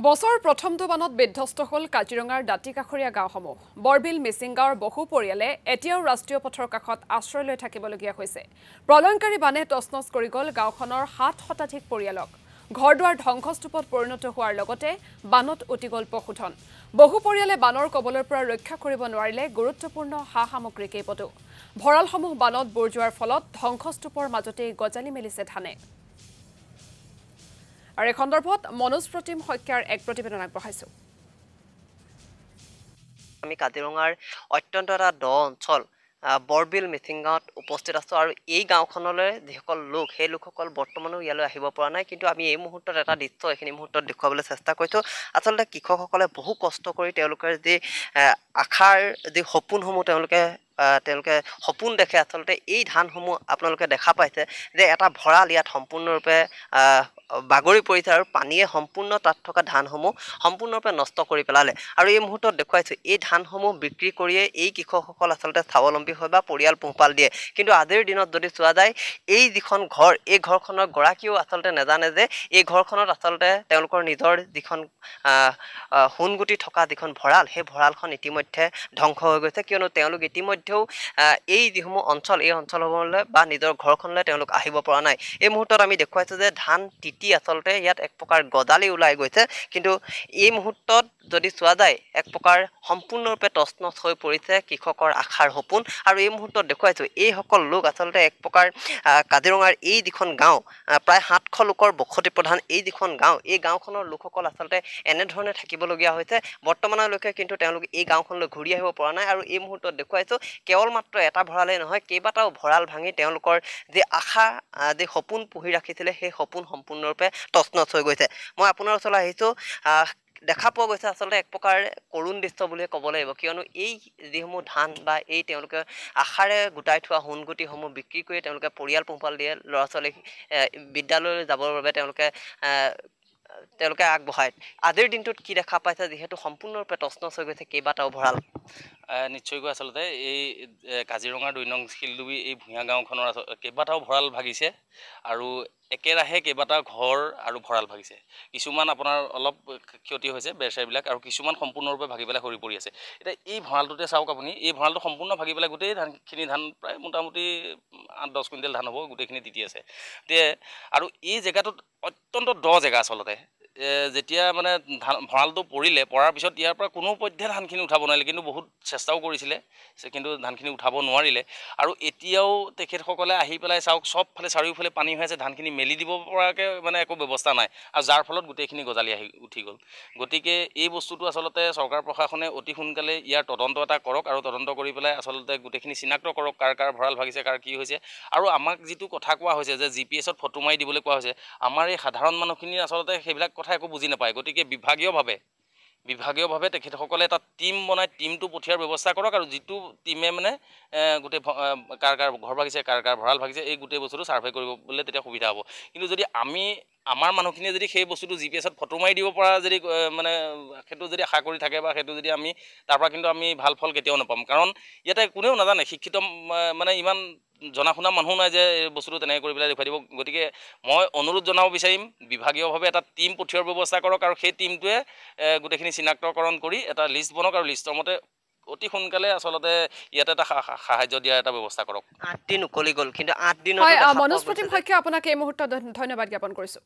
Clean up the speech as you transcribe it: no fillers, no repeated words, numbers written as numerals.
বছৰ প্ৰথমটো বানত বিধ্বস্ত হ'ল কাজিৰঙাৰ দাঁতিকাষৰীয়া গাঁওসমূহ। বৰবিল মিচিংগাঁৱৰ বহু পৰিয়ালে এতিয়াও ৰাষ্ট্ৰীয় পথৰ কাষত আশ্ৰয় লৈ থাকিবলগীয়া হৈছে। প্ৰলয়ংকাৰী বানে তছনছ কৰি গ'ল গাঁওখনৰ ৭ শতাধিক পৰিয়ালক। ঘৰদুৱাৰ ধ্বংসস্তূপত পৰিণত হোৱাৰ লগতে বানত উটি গ'ল পশুধন। বহু পৰিয়ালে বানৰ কবলৰ পৰা ৰক্ষা কৰিব নোৱাৰিলে গুৰুত্বপূৰ্ণ সা সামগ্ৰী কেইপতো। ভঁৰালসমূহ বানত বুৰ যোৱাৰ ফলত ধ্বংসস্তূপৰ মাজতেই গজালি মেলিছে ধানে। আৰু এই সন্দৰ্ভত মনোজ প্ৰতিম শইকীয়াৰ এক প্ৰতিবেদন আগবঢ়াইছো। আমি কাজিৰঙাৰ অত্যন্ত এটা দ অঞ্চল বৰবিল মিচিংগাঁৱত উপস্থিত আছোঁ আৰু এই গাঁওখনলৈ যিসকল লোক সেই লোকসকল বৰ্তমানো ইয়ালৈ আহিব পৰা নাই, কিন্তু আমি এই মুহূৰ্তত এটা দৃশ্য এইখিনি মুহূৰ্তত দেখুৱাবলৈ চেষ্টা কৰিছোঁ। আচলতে কৃষকসকলে বহু কষ্ট কৰি তেওঁলোকৰ যি আশাৰ যি সপোনসমূহ তেওঁলোকে সপোন দেখে। আচলতে এই ধানসমূহ আপোনালোকে দেখা পাইছে যে এটা ভঁৰাল ইয়াত সম্পূৰ্ণৰূপে বাগৰি পৰিছে আৰু পানীয়ে সম্পূৰ্ণ তাত থকা ধানসমূহ সম্পূৰ্ণৰূপে নষ্ট কৰি পেলালে। আৰু এই মুহূৰ্তত দেখুৱাইছোঁ এই ধানসমূহ বিক্ৰী কৰিয়ে এই কৃষকসকল আচলতে স্বাৱলম্বী হয় বা পৰিয়াল পোহপাল দিয়ে। কিন্তু আজিৰ দিনত যদি চোৱা যায়, এই যিখন ঘৰ, এই ঘৰখনৰ গৰাকীয়েও আচলতে নাজানে যে এই ঘৰখনত আচলতে তেওঁলোকৰ নিজৰ যিখন সোণগুটি থকা যিখন ভঁৰাল, সেই ভঁৰালখন ইতিমধ্যে ধ্বংস হৈ গৈছে। কিয়নো তেওঁলোক ইতিমধ্যেও এই যিসমূহ অঞ্চল, এই অঞ্চলসমূহলৈ বা নিজৰ ঘৰখনলৈ তেওঁলোক আহিব পৰা নাই। এই মুহূৰ্তত আমি দেখুৱাইছোঁ যে ধান তিতি আচলতে ইয়াত এক প্ৰকাৰ গজালি ওলাই গৈছে, কিন্তু এই মুহূৰ্তত যদি চোৱা যায় এক প্ৰকাৰ সম্পূৰ্ণৰূপে তছনছ হৈ পৰিছে কৃষকৰ আশাৰ সপোন। আৰু এই মুহূৰ্তত দেখুৱাইছোঁ এইসকল লোক আচলতে এক প্ৰকাৰ কাজিৰঙাৰ এই যিখন গাঁও, প্ৰায় 700 লোকৰ বসতি প্ৰধান এই যিখন গাঁও, এই গাঁওখনৰ লোকসকল আচলতে এনেধৰণে থাকিবলগীয়া হৈছে। বৰ্তমানলৈকে কিন্তু তেওঁলোক এই গাঁওখনলৈ ঘূৰি আহিব পৰা নাই। আৰু এই মুহূৰ্তত দেখুৱাইছোঁ কেৱল মাত্ৰ এটা ভঁৰালেই নহয়, কেইবাটাও ভঁৰাল ভাঙি তেওঁলোকৰ যি আশা, যি সপোন পুহি ৰাখিছিলে সেই সপোন সম্পূৰ্ণৰূপে তছনছ হৈ গৈছে। মই আপোনাৰ ওচৰলৈ আহিছোঁ, দেখা পোৱা গৈছে আচলতে এক প্ৰকাৰ কৰুণ দৃশ্য বুলিয়ে ক'ব লাগিব। কিয়নো এই যিসমূহ ধান বা এই তেওঁলোকে আশাৰে গোটাই থোৱা সোণগুটিসমূহ বিক্ৰী কৰি তেওঁলোকে পৰিয়াল পোহপাল দিয়ে, ল'ৰা ছোৱালীক বিদ্যালয়লৈ যাবৰ বাবে তেওঁলোকে আগবঢ়ায়। আজিৰ দিনটোত কি দেখা পাইছে, যিহেতু সম্পূৰ্ণৰূপে তছনছ হৈ গৈছে কেইবাটাও ভঁৰাল। নিশ্চয়কৈ আচলতে এই কাজিৰঙাৰ 2 নং শিলডুবি এই ভূঞা গাঁওখনৰ কেইবাটাও ভঁৰাল ভাগিছে আৰু একেৰাহে কেইবাটাও ঘৰ আৰু ভঁৰাল ভাগিছে। কিছুমান আপোনাৰ অলপ ক্ষতি হৈছে বেৰচাইবিলাক, আৰু কিছুমান সম্পূৰ্ণৰূপে ভাগি পেলাই সৰি পৰি আছে। এতিয়া এই ভঁৰালটোতে চাওক আপুনি, এই ভঁৰালটো সম্পূৰ্ণ ভাগি পেলাই গোটেই ধান প্ৰায় মোটামুটি 8-10 কুইণ্টেল ধান হ'ব, গোটেইখিনি তিতি আছে। আৰু এই জেগাটোত অত্যন্ত দ জেগা আচলতে। যেতিয়া মানে ভঁৰালটো পৰাৰ পিছত ইয়াৰ পৰা কোনো পধ্যে ধানখিনি উঠাব নোৱাৰিলে, কিন্তু বহুত চেষ্টাও কৰিছিলে, কিন্তু ধানখিনি উঠাব নোৱাৰিলে। আৰু এতিয়াও তেখেতসকলে আহি পেলাই চাওক চবফালে চাৰিওফালে পানী হৈ আছে, ধানখিনি মেলি দিব পৰাকৈ মানে একো ব্যৱস্থা নাই, আৰু যাৰ ফলত গোটেইখিনি গজালি উঠি গ'ল। গতিকে এই বস্তুটো আচলতে চৰকাৰ প্ৰশাসনে অতি সোনকালে ইয়াৰ তদন্ত এটা কৰক, আৰু তদন্ত কৰি পেলাই আচলতে গোটেইখিনি চিনাক্ত কৰক কাৰ কাৰ ভঁৰাল ভাগিছে, কাৰ কি হৈছে। আৰু আমাক যিটো কথা কোৱা হৈছে যে GPS-ত ফটো মাৰি দিবলৈ কোৱা হৈছে, আমাৰ এই সাধাৰণ মানুহখিনি আচলতে সেইবিলাক কথা একো বুজি নাপায়। গতিকে বিভাগীয়ভাৱে তেখেতসকলে এটা টীম বনাই টীমটো পঠিয়াৰ ব্যৱস্থা কৰক, আৰু যিটো টীমে মানে গোটেই কাৰ কাৰ ঘৰ ভাগিছে, কাৰ কাৰ ভঁৰাল ভাগিছে, এই গোটেই বস্তুটো ছাৰ্ভে কৰিবলৈ তেতিয়া সুবিধা হ'ব। কিন্তু যদি আমাৰ মানুহখিনিয়ে যদি সেই বস্তুটো GPS-ত ফটো মাৰি দিব পৰা যদি মানে সেইটো যদি আশা কৰি থাকে, বা সেইটো যদি আমি তাৰ পৰা কিন্তু আমি ভাল ফল কেতিয়াও নাপাম। কাৰণ ইয়াতে কোনেও নাজানে, শিক্ষিত মানে ইমান জনা শুনা মানুহ নাই যে এই বস্তুটো তেনেকৈ কৰি পেলাই দেখুৱাই দিব। গতিকে মই অনুৰোধ জনাব বিচাৰিম, বিভাগীয়ভাৱে এটা টীম পঠিওৱাৰ ব্যৱস্থা কৰক, আৰু সেই টীমটোৱে গোটেইখিনি চিনাক্তকৰণ কৰি এটা লিষ্ট বনাওক, আৰু লিষ্টৰ মতে অতি সোনকালে আচলতে ইয়াতে এটা সাহায্য দিয়াৰ এটা ব্যৱস্থা কৰক। 8 দিন উকলি গ'ল, কিন্তু 8 দিনত মনোজ প্ৰতিম শইকীয়া, আপোনাক এই মুহূৰ্তত ধন্যবাদ জ্ঞাপন কৰিছোঁ।